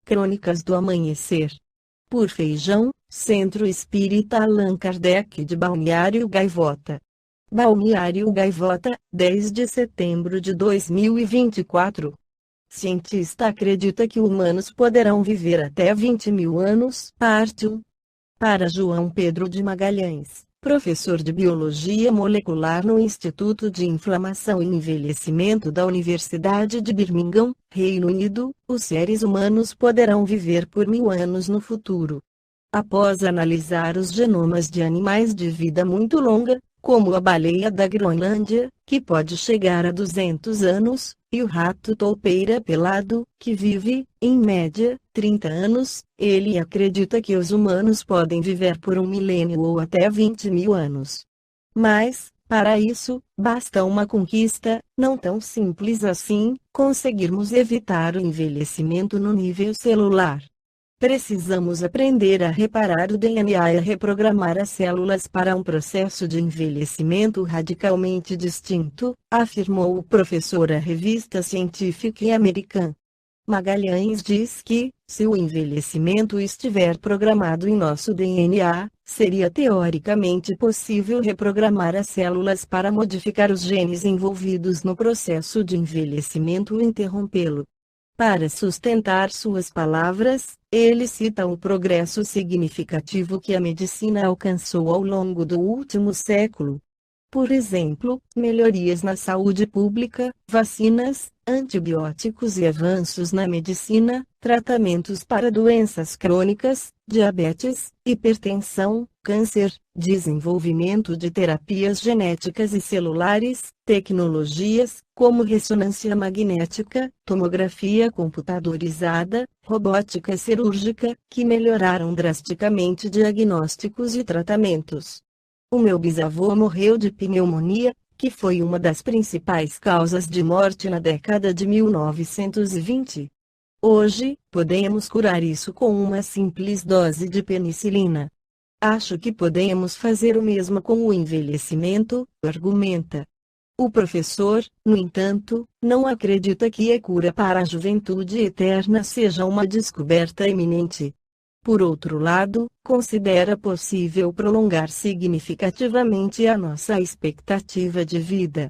Crônicas do Amanhecer. Por Feijão, Centro Espírita Allan Kardec de Balneário Gaivota. Balneário Gaivota, 10 de setembro de 2024. Cientista acredita que humanos poderão viver até 20.000 anos. Parte 1. Para João Pedro de Magalhães, professor de Biologia Molecular no Instituto de Inflamação e Envelhecimento da Universidade de Birmingham, Reino Unido, os seres humanos poderão viver por 1.000 anos no futuro. Após analisar os genomas de animais de vida muito longa, como a baleia da Groenlândia, que pode chegar a 200 anos, e o rato toupeira pelado, que vive, em média, 30 anos, ele acredita que os humanos podem viver por 1 milênio ou até 20.000 anos. Mas, para isso, basta uma conquista, não tão simples assim, conseguirmos evitar o envelhecimento no nível celular. Precisamos aprender a reparar o DNA e a reprogramar as células para um processo de envelhecimento radicalmente distinto, afirmou o professor à revista Scientific American. Magalhães diz que, se o envelhecimento estiver programado em nosso DNA, seria teoricamente possível reprogramar as células para modificar os genes envolvidos no processo de envelhecimento e interrompê-lo. Para sustentar suas palavras, ele cita o progresso significativo que a medicina alcançou ao longo do último século. Por exemplo, melhorias na saúde pública, vacinas, antibióticos e avanços na medicina, tratamentos para doenças crônicas, diabetes, hipertensão, câncer, desenvolvimento de terapias genéticas e celulares, tecnologias, como ressonância magnética, tomografia computadorizada, robótica cirúrgica, que melhoraram drasticamente diagnósticos e tratamentos. O meu bisavô morreu de pneumonia, que foi uma das principais causas de morte na década de 1920. Hoje, podemos curar isso com uma simples dose de penicilina. Acho que podemos fazer o mesmo com o envelhecimento, argumenta. O professor, no entanto, não acredita que a cura para a juventude eterna seja uma descoberta iminente. Por outro lado, considera possível prolongar significativamente a nossa expectativa de vida.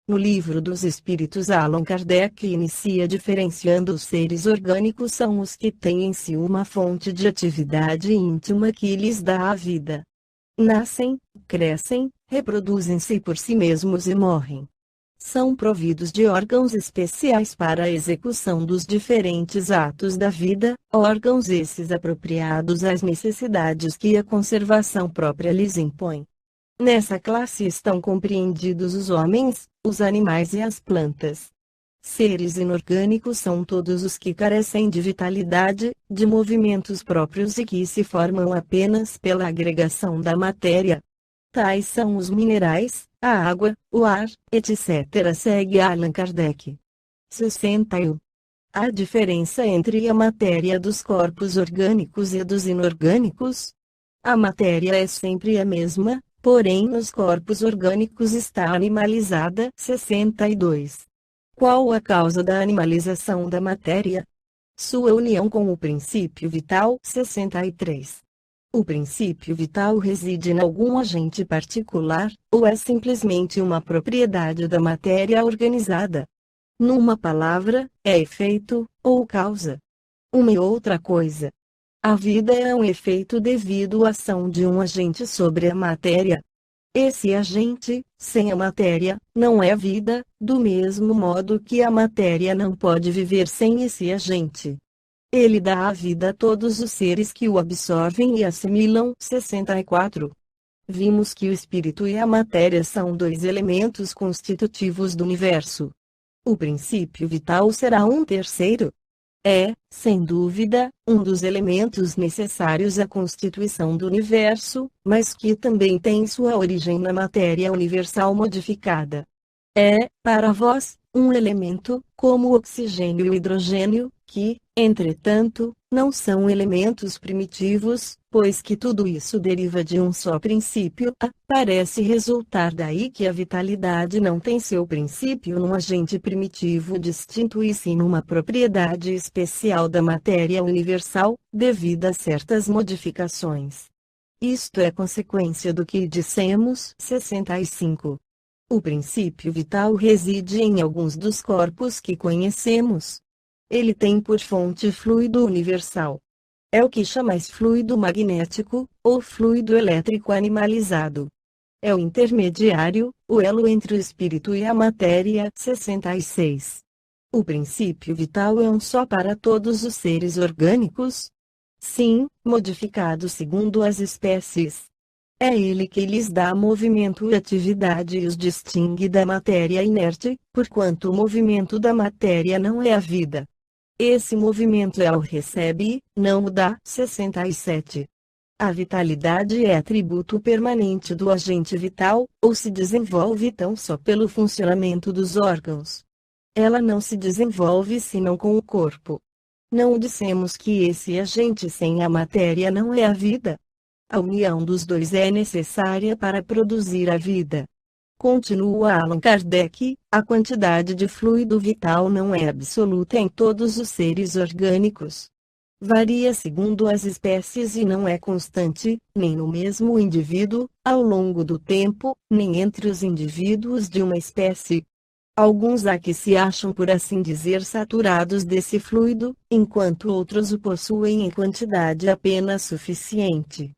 No Livro dos Espíritos, Allan Kardec inicia diferenciando os seres orgânicos são os que têm em si uma fonte de atividade íntima que lhes dá a vida. Nascem, crescem, reproduzem-se por si mesmos e morrem. São providos de órgãos especiais para a execução dos diferentes atos da vida, órgãos esses apropriados às necessidades que a conservação própria lhes impõe. Nessa classe estão compreendidos os homens, os animais e as plantas. Seres inorgânicos são todos os que carecem de vitalidade, de movimentos próprios e que se formam apenas pela agregação da matéria. Tais são os minerais, a água, o ar, etc. Segue Allan Kardec. 61. A diferença entre a matéria dos corpos orgânicos e dos inorgânicos? A matéria é sempre a mesma, porém nos corpos orgânicos está animalizada. 62. Qual a causa da animalização da matéria? Sua união com o princípio vital. 63. O princípio vital reside em algum agente particular, ou é simplesmente uma propriedade da matéria organizada? Numa palavra, é efeito, ou causa. Uma e outra coisa. A vida é um efeito devido à ação de um agente sobre a matéria. Esse agente, sem a matéria, não é vida, do mesmo modo que a matéria não pode viver sem esse agente. Ele dá a vida a todos os seres que o absorvem e assimilam. 64. Vimos que o espírito e a matéria são dois elementos constitutivos do universo. O princípio vital será um terceiro. É, sem dúvida, um dos elementos necessários à constituição do universo, mas que também tem sua origem na matéria universal modificada. É, para vós, um elemento, como o oxigênio e o hidrogênio, que, entretanto, não são elementos primitivos, pois que tudo isso deriva de um só princípio. Parece resultar daí que a vitalidade não tem seu princípio num agente primitivo distinto e sim numa propriedade especial da matéria universal, devido a certas modificações. Isto é consequência do que dissemos. 65. O princípio vital reside em alguns dos corpos que conhecemos. Ele tem por fonte fluido universal. É o que chamais fluido magnético, ou fluido elétrico animalizado. É o intermediário, o elo entre o espírito e a matéria. 66. O princípio vital é um só para todos os seres orgânicos? Sim, modificado segundo as espécies. É ele que lhes dá movimento e atividade e os distingue da matéria inerte, porquanto o movimento da matéria não é a vida. Esse movimento ela o recebe, não o dá. 67. A vitalidade é atributo permanente do agente vital, ou se desenvolve tão só pelo funcionamento dos órgãos. Ela não se desenvolve senão com o corpo. Não dissemos que esse agente sem a matéria não é a vida? A união dos dois é necessária para produzir a vida. Continua Allan Kardec, a quantidade de fluido vital não é absoluta em todos os seres orgânicos. Varia segundo as espécies e não é constante, nem no mesmo indivíduo, ao longo do tempo, nem entre os indivíduos de uma espécie. Alguns há que se acham por assim dizer saturados desse fluido, enquanto outros o possuem em quantidade apenas suficiente.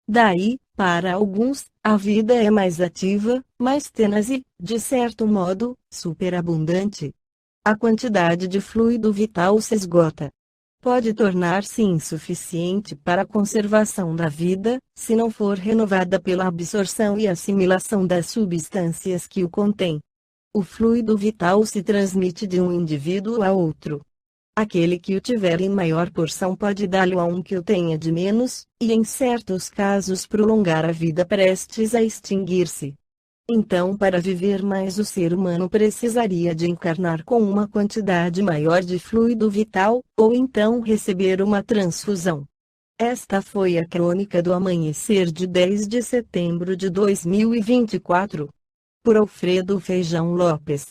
Daí, para alguns, a vida é mais ativa, mais tenaz e, de certo modo, superabundante. A quantidade de fluido vital se esgota. Pode tornar-se insuficiente para a conservação da vida, se não for renovada pela absorção e assimilação das substâncias que o contêm. O fluido vital se transmite de um indivíduo a outro. Aquele que o tiver em maior porção pode dá-lo a um que o tenha de menos, e em certos casos prolongar a vida prestes a extinguir-se. Então, para viver mais, o ser humano precisaria de encarnar com uma quantidade maior de fluido vital, ou então receber uma transfusão. Esta foi a crônica do amanhecer de 10 de setembro de 2024. Por Alfredo Feijão Lopes.